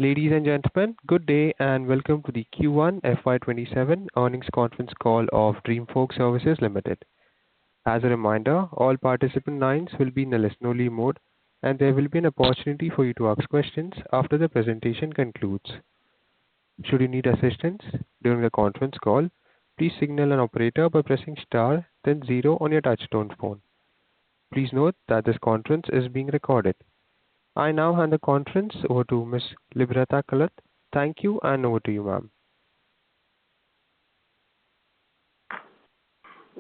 Ladies and gentlemen, good day and welcome to the Q1 FY27 earnings conference call of Dreamfolks Services Limited. As a reminder, all participant lines will be in a listen-only mode, and there will be an opportunity for you to ask questions after the presentation concludes. Should you need assistance during the conference call, please signal an operator by pressing star, then zero on your touchtone phone. Please note that this conference is being recorded. I now hand the conference over to Ms. Librata Kalat. Thank you, and over to you, ma'am.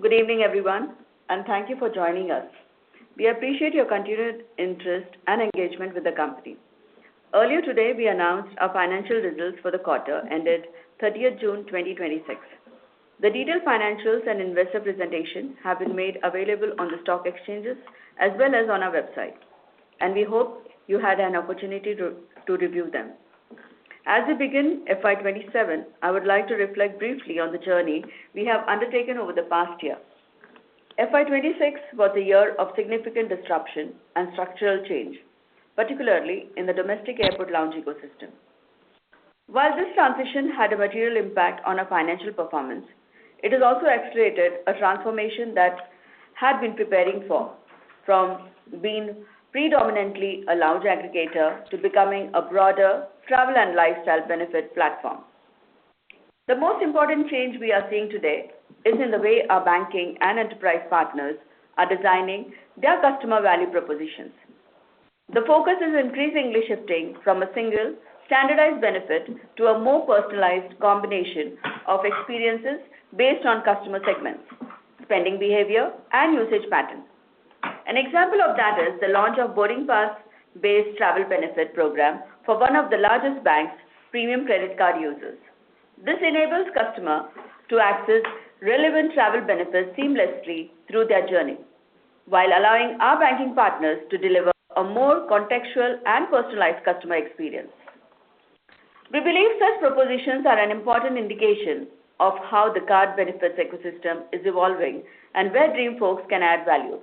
Good evening, everyone, and thank you for joining us. We appreciate your continued interest and engagement with the company. Earlier today, we announced our financial results for the quarter ended 30th June 2026. The detailed financials and investor presentation have been made available on the stock exchanges as well as on our website, and we hope you had an opportunity to review them. As we begin FY27, I would like to reflect briefly on the journey we have undertaken over the past year. FY26 was a year of significant disruption and structural change, particularly in the domestic airport lounge ecosystem. While this transition had a material impact on our financial performance, it has also accelerated a transformation that had been preparing for, from being predominantly a lounge aggregator to becoming a broader travel and lifestyle benefit platform. The most important change we are seeing today is in the way our banking and enterprise partners are designing their customer value propositions. The focus is increasingly shifting from a single standardized benefit to a more personalized combination of experiences based on customer segments, spending behavior, and usage patterns. An example of that is the launch of boarding pass-based travel benefit program for one of the largest banks' premium credit card users. This enables customers to access relevant travel benefits seamlessly through their journey, while allowing our banking partners to deliver a more contextual and personalized customer experience. We believe such propositions are an important indication of how the card benefits ecosystem is evolving and where Dreamfolks can add value.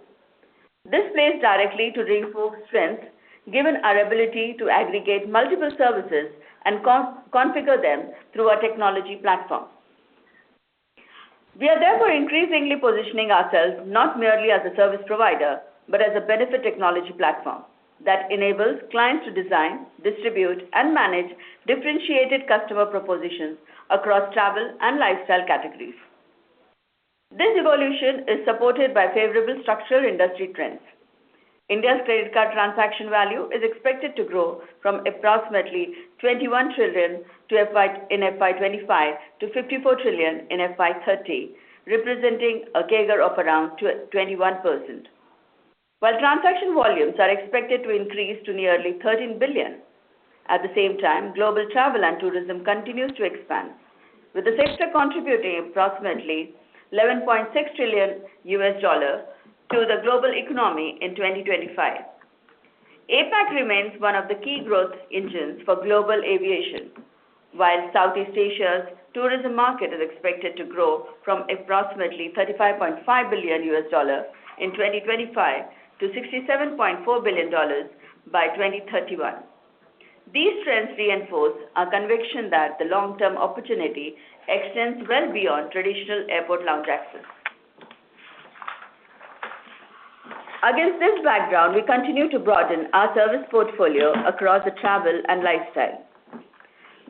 This plays directly to Dreamfolks' strengths, given our ability to aggregate multiple services and configure them through our technology platform. We are therefore increasingly positioning ourselves not merely as a service provider, but as a benefit technology platform that enables clients to design, distribute, and manage differentiated customer propositions across travel and lifestyle categories. This evolution is supported by favorable structural industry trends. India's credit card transaction value is expected to grow from approximately 21 trillion in FY25 to 54 trillion in FY30, representing a CAGR of around 21%. While transaction volumes are expected to increase to nearly 13 billion, at the same time, global travel and tourism continues to expand, with the sector contributing approximately $11.6 trillion to the global economy in 2025. APAC remains one of the key growth engines for global aviation, while Southeast Asia's tourism market is expected to grow from approximately $35.5 billion in 2025 to $67.4 billion by 2031. These trends reinforce our conviction that the long-term opportunity extends well beyond traditional airport lounge access. Against this background, we continue to broaden our service portfolio across the travel and lifestyle.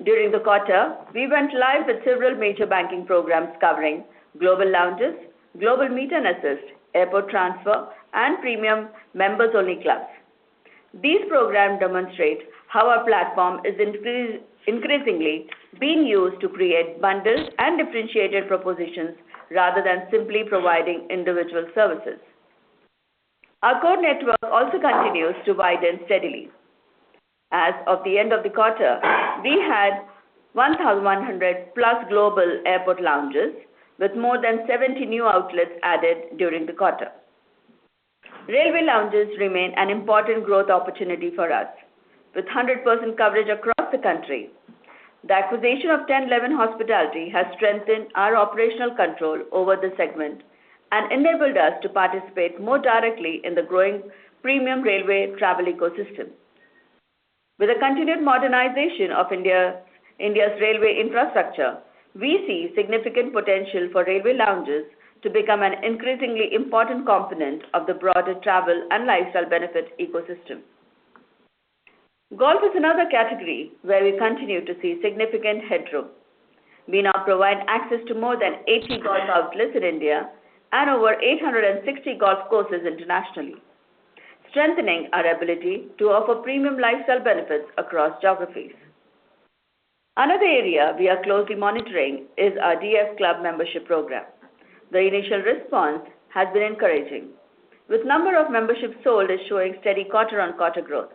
During the quarter, we went live with several major banking programs covering global lounges, global meet and assist, airport transfer, and premium members-only clubs. These programs demonstrate how our platform is increasingly being used to create bundled and differentiated propositions rather than simply providing individual services. Our core network also continues to widen steadily. As of the end of the quarter, we had 1,100 plus global airport lounges, with more than 70 new outlets added during the quarter. Railway lounges remain an important growth opportunity for us, with 100% coverage across the country. The acquisition of 1011 Hospitality has strengthened our operational control over the segment and enabled us to participate more directly in the growing premium railway travel ecosystem. With the continued modernization of India's railway infrastructure, we see significant potential for railway lounges to become an increasingly important component of the broader travel and lifestyle benefit ecosystem. Golf is another category where we continue to see significant headroom. We now provide access to more than 80 golf outlets in India and over 860 golf courses internationally, strengthening our ability to offer premium lifestyle benefits across geographies. Another area we are closely monitoring is our DF Club membership program. The initial response has been encouraging, with number of memberships sold is showing steady quarter-on-quarter growth.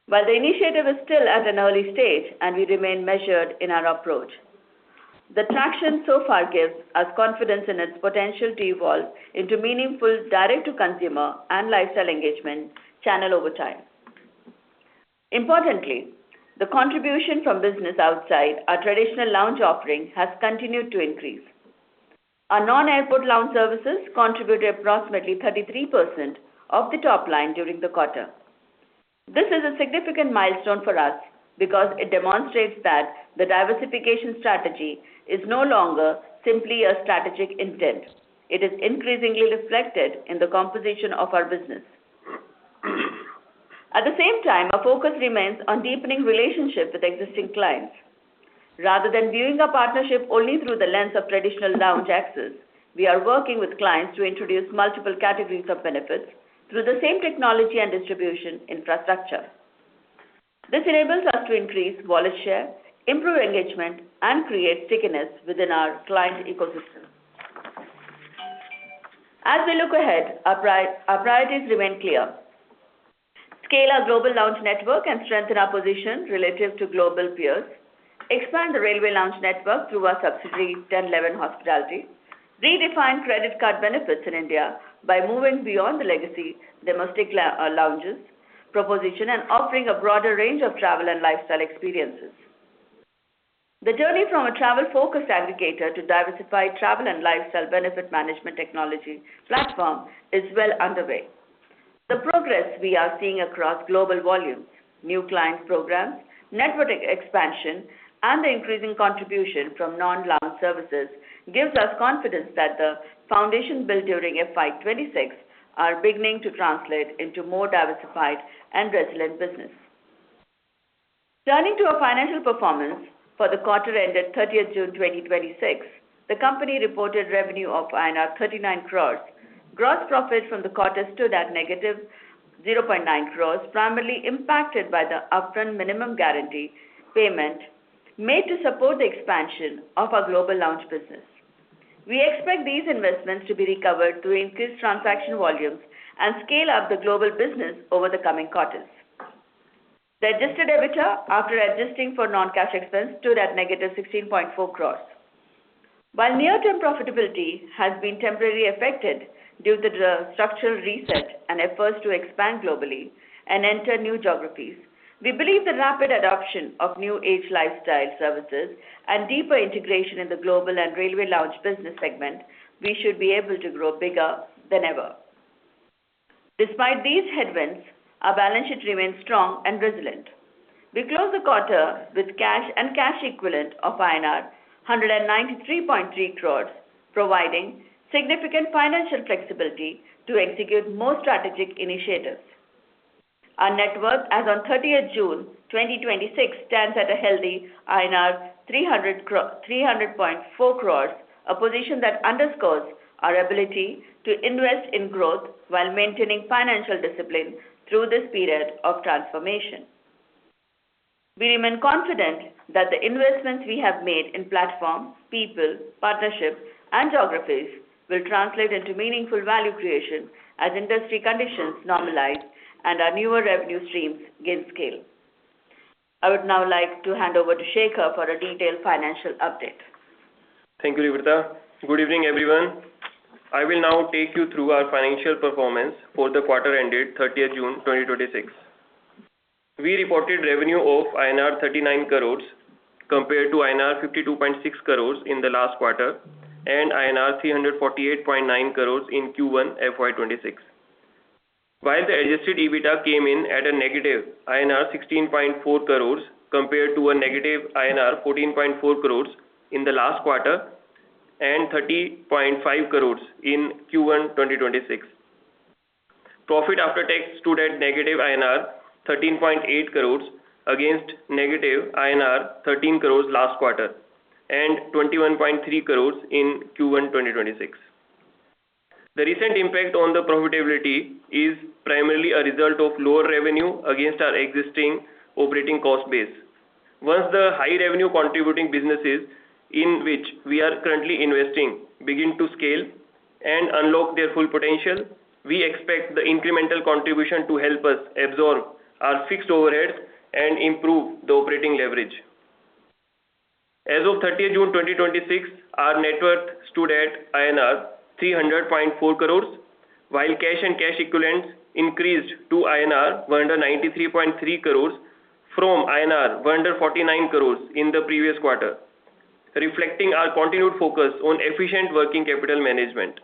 While the initiative is still at an early stage and we remain measured in our approach, the traction so far gives us confidence in its potential to evolve into meaningful direct-to-consumer and lifestyle engagement channel over time. Importantly, the contribution from business outside our traditional lounge offering has continued to increase. Our non-airport lounge services contributed approximately 33% of the top line during the quarter. This is a significant milestone for us because it demonstrates that the diversification strategy is no longer simply a strategic intent. It is increasingly reflected in the composition of our business. At the same time, our focus remains on deepening relationships with existing clients. Rather than viewing our partnership only through the lens of traditional lounge access, we are working with clients to introduce multiple categories of benefits through the same technology and distribution infrastructure. This enables us to increase wallet share, improve engagement, and create stickiness within our client ecosystem. As we look ahead, our priorities remain clear. Scale our global lounge network and strengthen our position relative to global peers. Expand the railway lounge network through our subsidiary 1011 Hospitality. Redefine credit card benefits in India by moving beyond the legacy domestic lounges proposition and offering a broader range of travel and lifestyle experiences. The journey from a travel-focused aggregator to diversified travel and lifestyle benefit management technology platform is well underway. The progress we are seeing across global volumes, new client programs, network expansion, and the increasing contribution from non-lounge services gives us confidence that the foundation built during FY26 are beginning to translate into more diversified and resilient business. Turning to our financial performance, for the quarter ended 30th June 2026, the company reported revenue of INR 39 crores. Gross profit from the quarter stood at negative 0.9 crores, primarily impacted by the upfront minimum guarantee payment made to support the expansion of our global lounge business. We expect these investments to be recovered through increased transaction volumes and scale up the global business over the coming quarters. The adjusted EBITDA, after adjusting for non-cash expense, stood at negative 16.4 crores. While near-term profitability has been temporarily affected due to the structural reset and efforts to expand globally and enter new geographies, we believe the rapid adoption of new age lifestyle services and deeper integration in the global and railway lounge business segment, we should be able to grow bigger than ever. Despite these headwinds, our balance sheet remains strong and resilient. We closed the quarter with cash and cash equivalent of INR 193.3 crores, providing significant financial flexibility to execute more strategic initiatives. Our net worth as on 30th June 2026 stands at a healthy INR 300.4 crores, a position that underscores our ability to invest in growth while maintaining financial discipline through this period of transformation. We remain confident that the investments we have made in platform, people, partnership, and geographies will translate into meaningful value creation as industry conditions normalize and our newer revenue streams gain scale. I would now like to hand over to Shekhar for a detailed financial update. Thank you, Rivrita. Good evening, everyone. I will now take you through our financial performance for the quarter ended 30th June 2026. We reported revenue of INR 39 crores compared to INR 52.6 crores in the last quarter and INR 348.9 crores in Q1 FY26. while the adjusted EBITDA came in at a negative INR 16.4 crores compared to a negative INR 14.4 crores in the last quarter and 30.5 crores in Q1 2026. Profit after tax stood at negative INR 13.8 crores against negative INR 13 crores last quarter and 21.3 crores in Q1 2026. The recent impact on the profitability is primarily a result of lower revenue against our existing operating cost base. Once the high revenue contributing businesses in which we are currently investing begin to scale and unlock their full potential, we expect the incremental contribution to help us absorb our fixed overheads and improve the operating leverage. As of 30th June 2026, our net worth stood at INR 300.4 crores, while cash and cash equivalents increased to INR 193.3 crores from INR 149 crores in the previous quarter, reflecting our continued focus on efficient working capital management.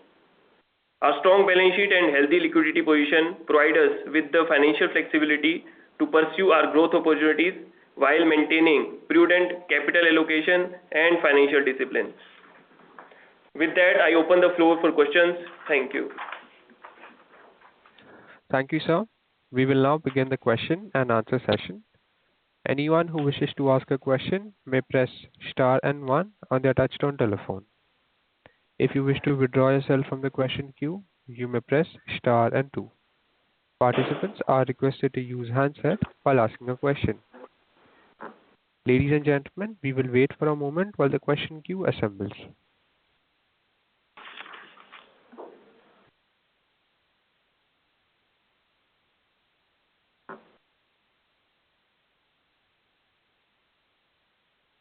Our strong balance sheet and healthy liquidity position provide us with the financial flexibility to pursue our growth opportunities while maintaining prudent capital allocation and financial discipline. With that, I open the floor for questions. Thank you. Thank you, sir. We will now begin the question and answer session. Anyone who wishes to ask a question may press star and one on their touchtone telephone. If you wish to withdraw yourself from the question queue, you may press star and two. Participants are requested to use handset while asking a question. Ladies and gentlemen, we will wait for a moment while the question queue assembles.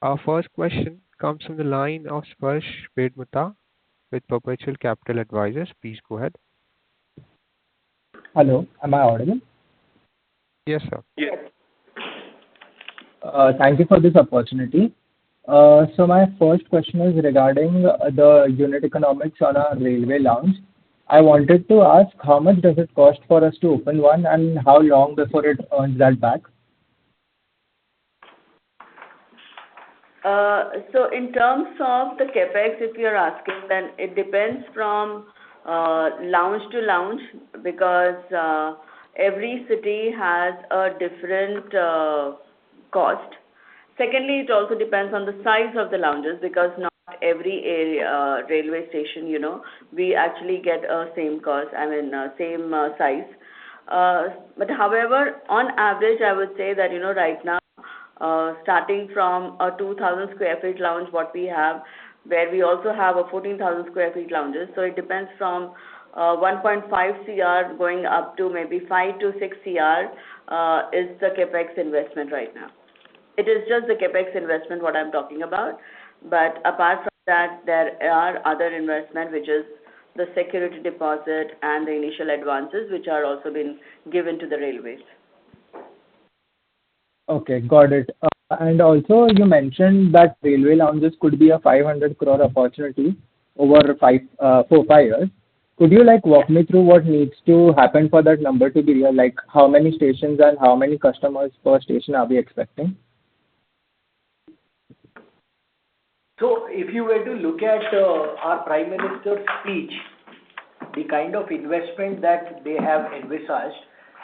Our first question comes from the line of Sparsh Vedmutta with Perpetual Capital Advisors. Please go ahead. Hello, am I audible? Yes, sir. Yes. Thank you for this opportunity. So my first question is regarding the unit economics on our railway lounge. I wanted to ask how much does it cost for us to open one and how long before it earns that back? So in terms of the capex, if you're asking, then it depends from lounge to lounge because every city has a different cost. Secondly, it also depends on the size of the lounges because not every area, railway station, we actually get a same cost, same size. But however, on average, I would say that, right now, starting from a 2,000 square feet lounge, what we have, where we also have a 14,000 square feet lounges. So it depends from 1.5 CR going up to maybe 5 to 6 CR is the capex investment right now. It is just the capex investment what I'm talking about. But apart from that, there are other investment, which is the security deposit and the initial advances, which are also been given to the railways. Okay, got it. And also you mentioned that railway lounges could be a 500 crore opportunity over 4-5 years. Could you walk me through what needs to happen for that number to be real? Like how many stations and how many customers per station are we expecting? So if you were to look at our Prime Minister's speech, the kind of investment that they have envisaged,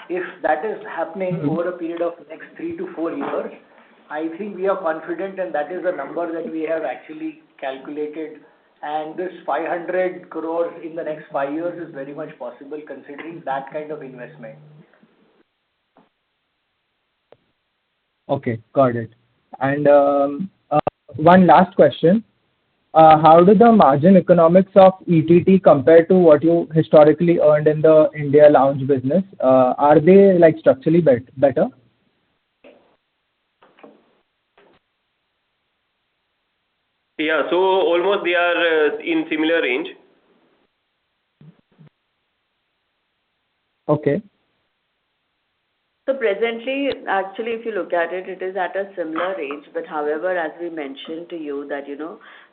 if that is happening over a period of next 3 to 4 years, I think we are confident, and that is a number that we have actually calculated. And this 500 crores in the next 5 years is very much possible considering that kind of investment. Okay, got it. And one last question. How do the margin economics of ETT compare to what you historically earned in the India lounge business? Are they structurally better? Yeah, so almost they are in similar range. Okay. So presently, actually, if you look at it, it is at a similar range. But however, as we mentioned to you that,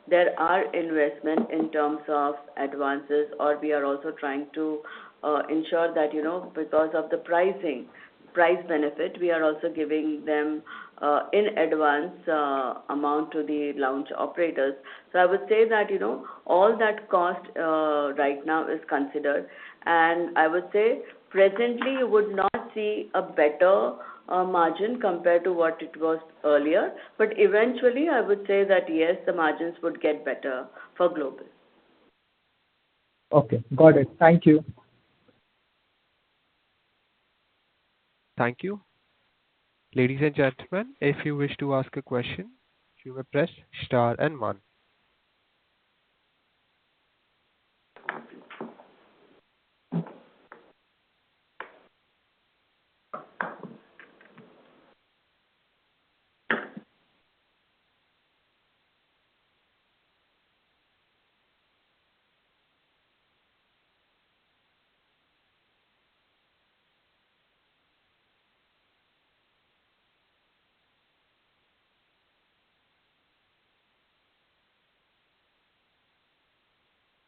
there are investment in terms of advances, or we are also trying to ensure that, because of the price benefit, we are also giving them in advance amount to the lounge operators. So I would say that, all that cost right now is considered, and I would say presently you would not see a better margin compared to what it was earlier, but eventually I would say that yes, the margins would get better for global. Okay, got it. Thank you. Thank you. Ladies and gentlemen, if you wish to ask a question, you may press star and one.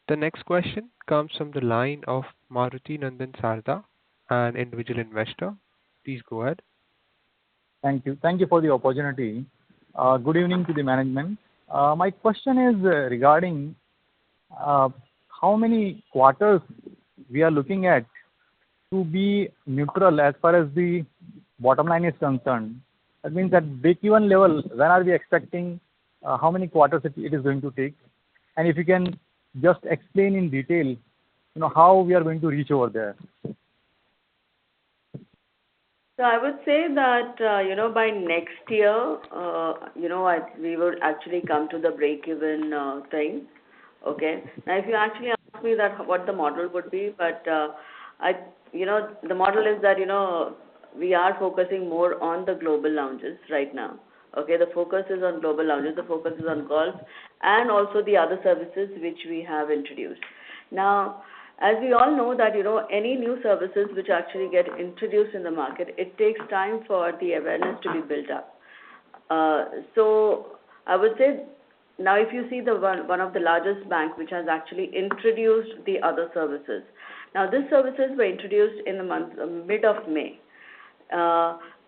The next question comes from the line of Maruti Nandan Sarda, an individual investor. Please go ahead. Thank you. Thank you for the opportunity. Good evening to the management. My question is regarding how many quarters we are looking at to be neutral as far as the bottom line is concerned. That means at break-even level, when are we expecting, how many quarters it is going to take? And if you can just explain in detail, how we are going to reach over there. So I would say that, by next year, we would actually come to the break-even thing. Okay. Now, if you actually ask me that what the model would be, but the model is that, we are focusing more on the global lounges right now. Okay, the focus is on global lounges, the focus is on golf, and also the other services which we have introduced. Now, as we all know that, any new services which actually get introduced in the market, it takes time for the awareness to be built up. So I would say, now if you see the one of the largest bank which has actually introduced the other services. Now, these services were introduced in the mid of May.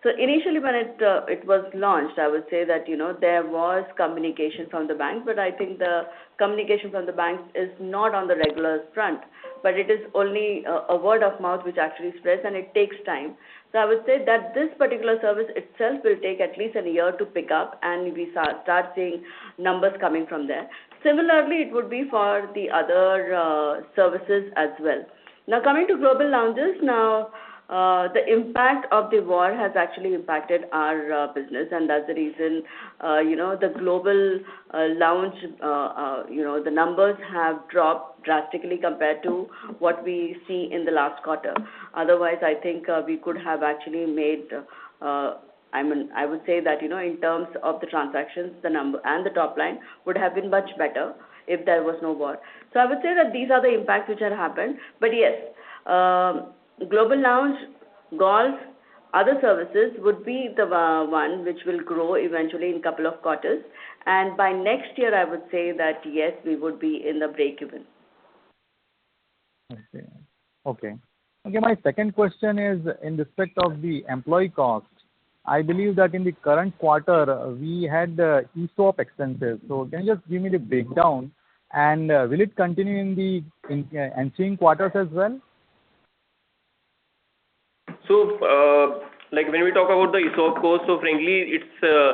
So initially when it was launched, I would say that, there was communication from the bank, but I think the communication from the bank is not on the regular front, but it is only a word of mouth which actually spreads, and it takes time. So I would say that this particular service itself will take at least a year to pick up, and we start seeing numbers coming from there. Similarly, it would be for the other services as well. Now, coming to global lounges, now, the impact of the war has actually impacted our business, and that's the reason, the global lounge, the numbers have dropped drastically compared to what we see in the last quarter. Otherwise, I think we could have actually made, I would say that, in terms of the transactions, the number and the top line would have been much better if there was no war. So I would say that these are the impacts which have happened. But yes, global lounge, golf, other services would be the one which will grow eventually in a couple of quarters. And by next year, I would say that yes, we would be in the break-even. Okay. My second question is in respect of the employee cost. I believe that in the current quarter, we had ESOP expenses. So can you just give me the breakdown, and will it continue in the ensuing quarters as well? So, when we talk about the ESOP cost, so frankly, its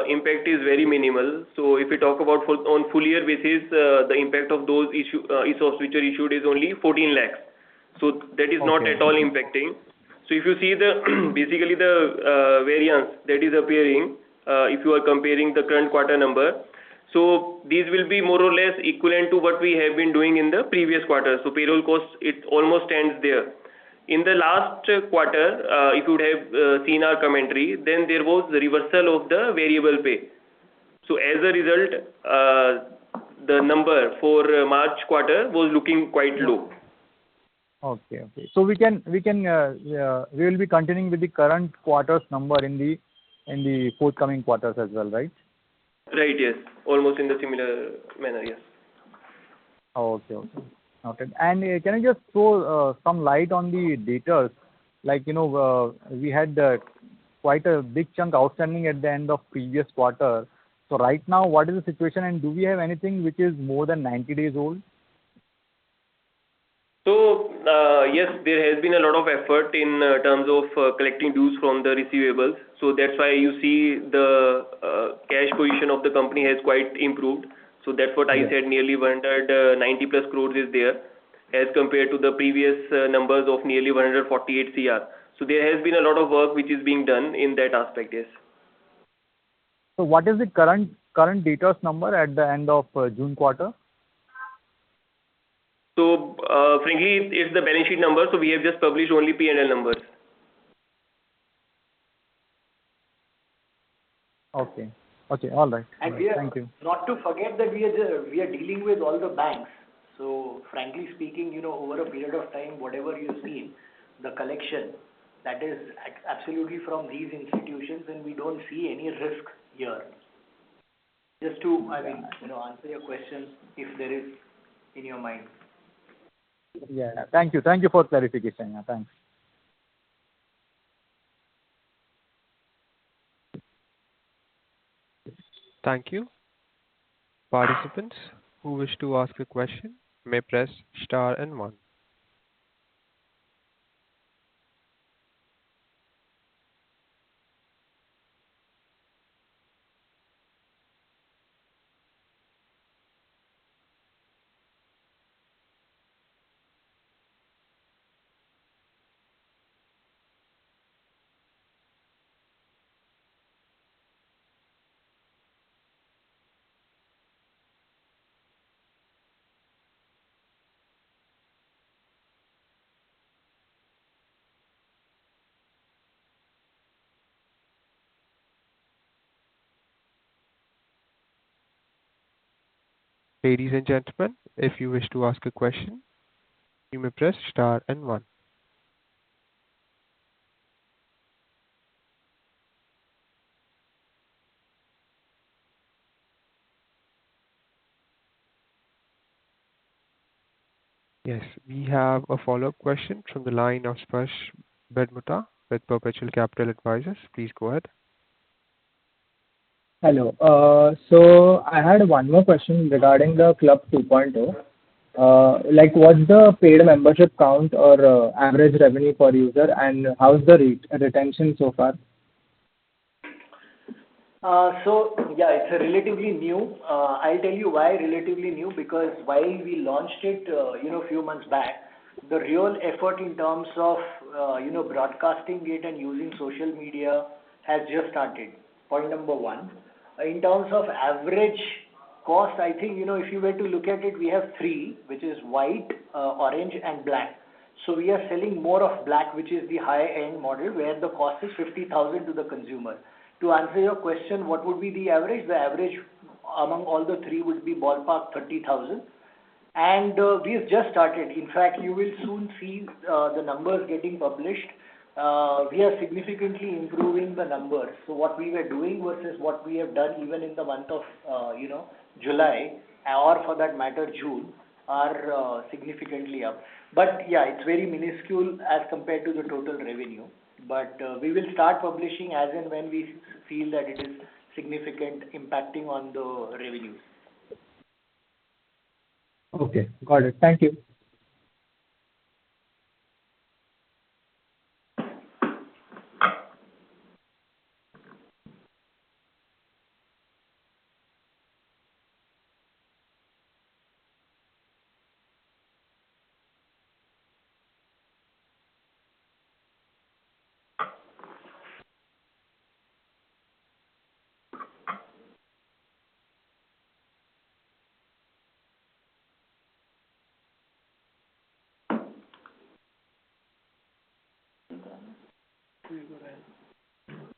impact is very minimal. So, if we talk about on full year basis, the impact of those ESOPs which are issued is only 14 lakhs. So, that is not at all impacting. So, if you see basically the variance that is appearing, if you are comparing the current quarter number, so these will be more or less equivalent to what we have been doing in the previous quarter. So, payroll cost, it almost stands there. In the last quarter, if you would have seen our commentary, then there was the reversal of the variable pay. So as a result, the number for March quarter was looking quite low. Okay. So we will be continuing with the current quarter's number in the forthcoming quarters as well, right? Right. Yes. Almost in the similar manner. Yes. Okay. Noted. And can you just throw some light on the debtors? Like, we had quite a big chunk outstanding at the end of previous quarter. So right now, what is the situation, and do we have anything which is more than 90 days old? So, yes, there has been a lot of effort in terms of collecting dues from the receivables. So that's why you see the cash position of the company has quite improved. So that's what I said, nearly 190 plus crores is there as compared to the previous numbers of nearly 148 CR. So there has been a lot of work which is being done in that aspect, yes. So what is the current debtors number at the end of June quarter? So, frankly, it's the balance sheet number, so we have just published only P&L numbers. Okay. Okay. All right. And Thank you. not to forget that we are dealing with all the banks. So frankly speaking, over a period of time, whatever you've seen, the collection, that is absolutely from these institutions, and we don't see any risk here. Just to, answer your question if there is in your mind. Yeah. Thank you. Thank you for clarification. Yeah, thanks. Thank you. Participants who wish to ask a question may press star and one. Ladies and gentlemen, if you wish to ask a question, you may press star and one. Yes, we have a follow-up question from the line of Sparsh Bedmuta with Perpetual Capital Advisors. Please go ahead. Hello. So I had one more question regarding the Club 2.0. Like, what's the paid membership count or average revenue per user, and how's the retention so far? It's a relatively new. I'll tell you why relatively new, because while we launched it, a few months back, the real effort in terms of, broadcasting it and using social media has just started. Point number one. In terms of average cost, I think, if you were to look at it, we have three, which is white, orange, and black. So we are selling more of black, which is the high-end model, where the cost is 50,000 to the consumer. To answer your question, what would be the average? The average among all the three would be ballpark 30,000. And we've just started. In fact, you will soon see the numbers getting published. We are significantly improving the numbers. So what we were doing versus what we have done even in the month of, July, or for that matter, June, are significantly up. But yeah, it's very minuscule as compared to the total revenue. But we will start publishing as and when we feel that it is significant impacting on the revenues. Okay, got it. Thank you.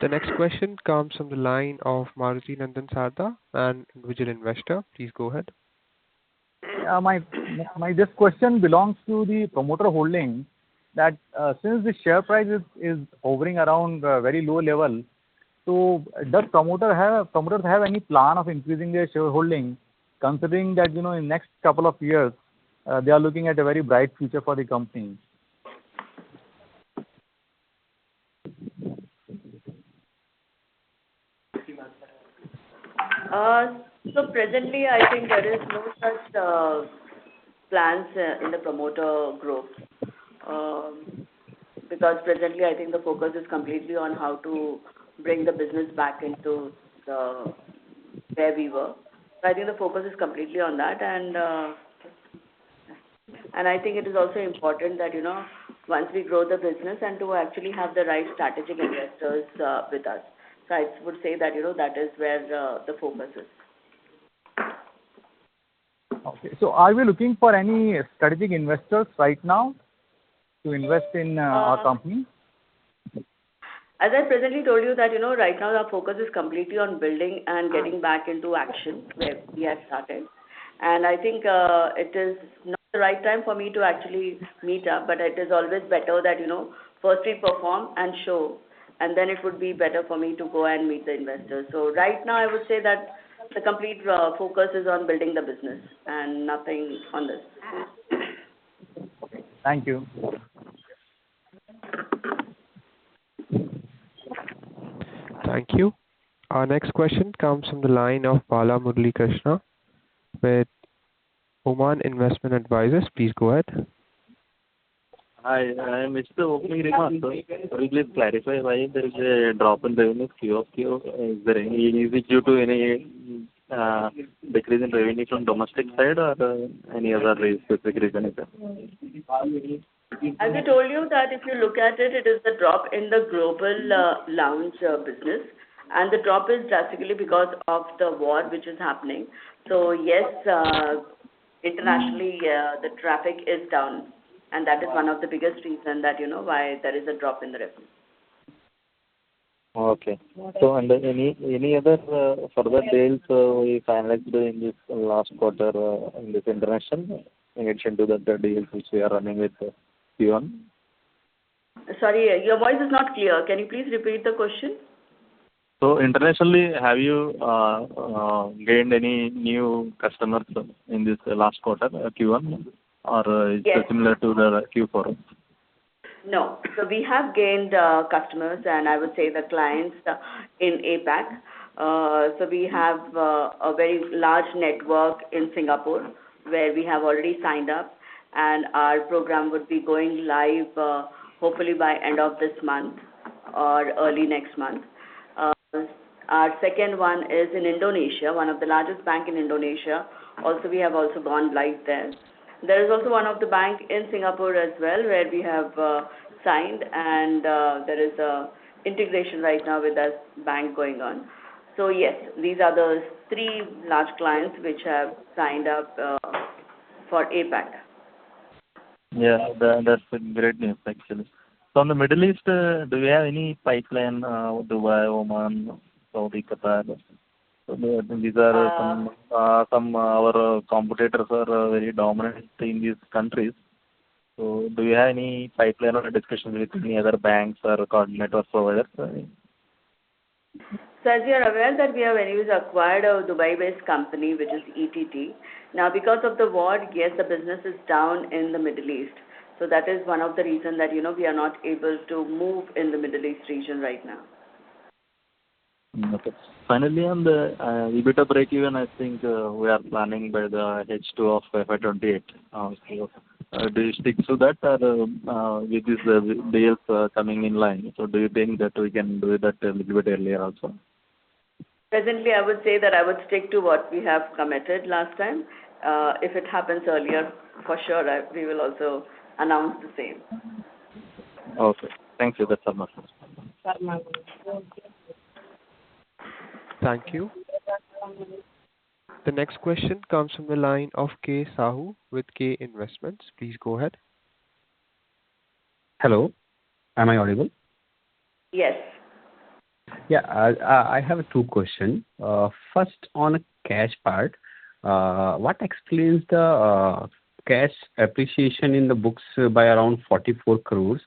The next question comes from the line of Maruti Nandan Sarda, an individual investor. Please go ahead. My this question belongs to the promoter holding, that since the share price is hovering around a very low level, so does promoters have any plan of increasing their shareholding, considering that in next couple of years they are looking at a very bright future for the company. So presently, I think there is no such plans in the promoter group. Because presently, I think the focus is completely on how to bring the business back into the where we were. So I think the focus is completely on that, and I think it is also important that once we grow the business and to actually have the right strategic investors with us. So I would say that that is where the focus is. Okay. So are we looking for any strategic investors right now to invest in our company? As I presently told you that, right now our focus is completely on building and getting back into action where we had started. And I think it is not the right time for me to actually meet up, but it is always better that, first we perform and show, and then it would be better for me to go and meet the investors. So right now I would say that the complete focus is on building the business and nothing on this. Thank you. Thank you. Our next question comes from the line of Bala Murali Krishna with Oman Investment Advisors. Please go ahead. Hi, I missed the opening remarks. Could you please clarify why there is a drop in revenue QoQ? Is it due to any decrease in revenue from domestic side or any other specific reason? As I told you that if you look at it, it is the drop in the global lounge business, and the drop is drastically because of the war which is happening. So yes, internationally the traffic is down, and that is one of the biggest reasons that why there is a drop in the revenue. Okay. So, and any other further deals we finalized in this last quarter in this international, in addition to the deals which we are running with Q1? Sorry, your voice is not clear. Can you please repeat the question? So, internationally, have you gained any new customers in this last quarter, Q1, or is it similar to the Q4? No. So we have gained customers, and I would say the clients in APAC. So we have a very large network in Singapore where we have already signed up, and our program would be going live hopefully by end of this month or early next month. Our second one is in Indonesia, one of the largest bank in Indonesia. Also, we have also gone live there. There is also one of the bank in Singapore as well where we have signed, and there is a integration right now with that bank going on. So yes, these are the three large clients which have signed up for APAC. Yeah, that's great news actually. So on the Middle East, do we have any pipeline, Dubai, Oman, Saudi, Qatar? So these are some our competitors are very dominant in these countries. So do you have any pipeline or discussion with any other banks or coordinator providers? So as you are aware that we have anyways acquired a Dubai-based company which is ETT. Now because of the war, yes, the business is down in the Middle East. So that is one of the reasons that we are not able to move in the Middle East region right now. Okay. Finally, on the EBITDA break-even, I think we are planning by the H2 of FY28. Do you stick to that, or with these deals coming in line? So do you think that we can do that a little bit earlier also? Presently, I would say that I would stick to what we have committed last time. If it happens earlier, for sure, we will also announce the same. Okay. Thank you. That's all my Thank you. The next question comes from the line of K. Sahu with K Investments. Please go ahead. Hello. Am I audible? Yes. Yeah, I have two questions. First, on a cash part, what explains the cash appreciation in the books by around 44 crores?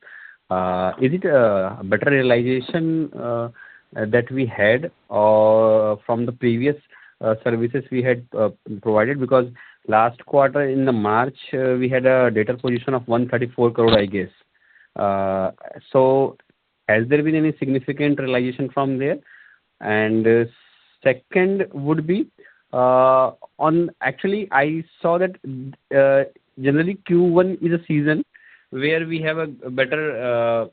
Is it a better realization that we had from the previous services we had provided? Because last quarter in the March, we had a debtor position of 134 crore, I guess. So has there been any significant realization from there? And second would be on actually, I saw that generally Q1 is a season where we have a better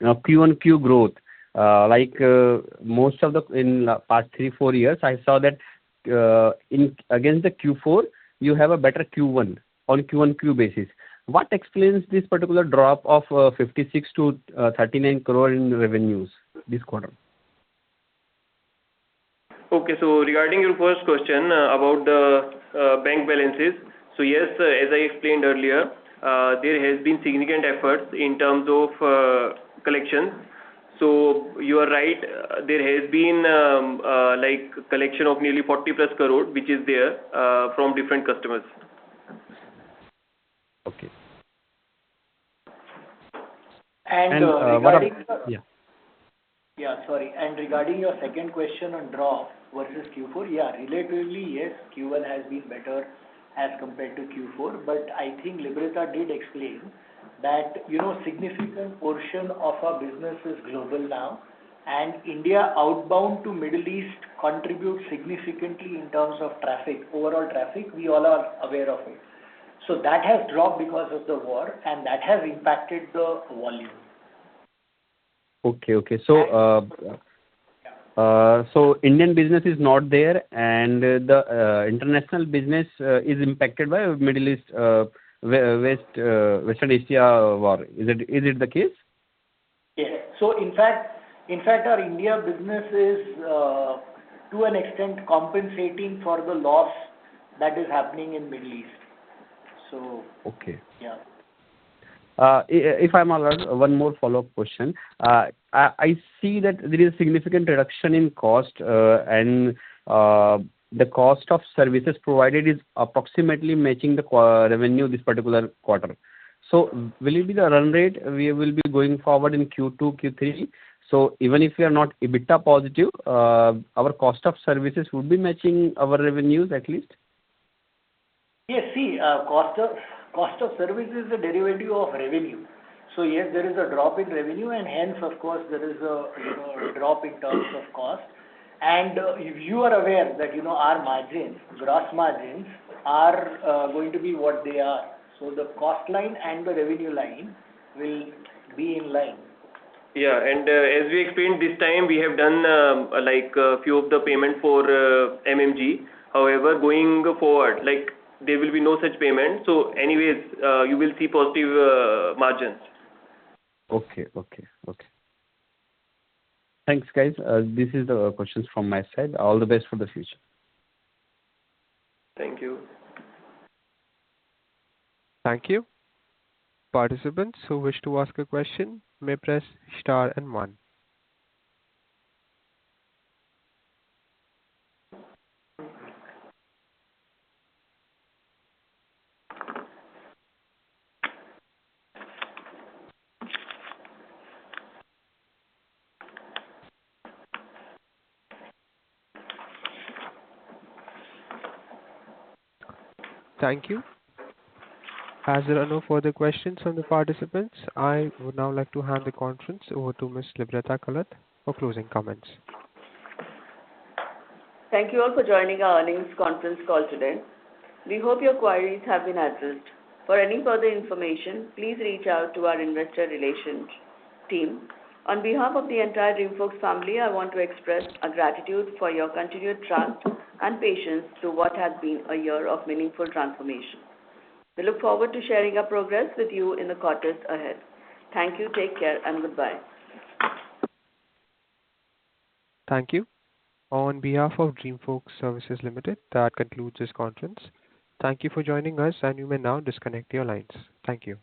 Q-on-Q growth. Most of the in past 3-4 years, I saw that in against the Q4, you have a better Q1 on Q-on-Q basis. What explains this particular drop of 56 to 39 crore in revenues this quarter? Okay, so regarding your first question about the bank balances, so yes, as I explained earlier, there has been significant efforts in terms of collections. So you are right, there has been collection of nearly 40 plus crore, which is there from different customers. Okay. And what regarding yeah. sorry. And regarding your second question on drop versus Q4, yeah, relatively, yes, Q1 has been better as compared to Q4, but I think Libreta did explain that, significant portion of our business is global now, and India outbound to Middle East contributes significantly in terms of traffic, overall traffic. We all are aware of it. So that has dropped because of the war, and that has impacted the volume. Okay. So Indian business is not there, and the international business is impacted by Middle East, Western Asia war. Is it the case? Yes. So in fact, our India business is to an extent compensating for the loss that is happening in Middle East. So Okay. yeah. If I'm allowed, one more follow-up question. I see that there is a significant reduction in cost, and the cost of services provided is approximately matching the revenue this particular quarter. So will it be the run rate we will be going forward in Q2, Q3? So even if we are not EBITDA positive, our cost of services would be matching our revenues at least? Yes, see, cost of service is a derivative of revenue. So yes, there is a drop in revenue, and hence, of course, there is a drop in terms of cost. And if you are aware that our margins, gross margins, are going to be what they are. So the cost line and the revenue line will be in line. Yeah, and as we explained this time, we have done a few of the payment for MMG. However, going forward, there will be no such payment. So anyways, you will see positive margins. Okay. Thanks, guys. This is the questions from my side. All the best for the future. Thank you. Thank you. Participants who wish to ask a question may press star and one. Thank you. As there are no further questions from the participants, I would now like to hand the conference over to Ms. Libreta Kalat for closing comments. Thank you all for joining our earnings conference call today. We hope your queries have been addressed. For any further information, please reach out to our investor relations team. On behalf of the entire Dreamfolks family, I want to express our gratitude for your continued trust and patience through what has been a year of meaningful transformation. We look forward to sharing our progress with you in the quarters ahead. Thank you, take care, and goodbye. Thank you. On behalf of Dreamfolks Services Limited, that concludes this conference. Thank you for joining us, and you may now disconnect your lines. Thank you.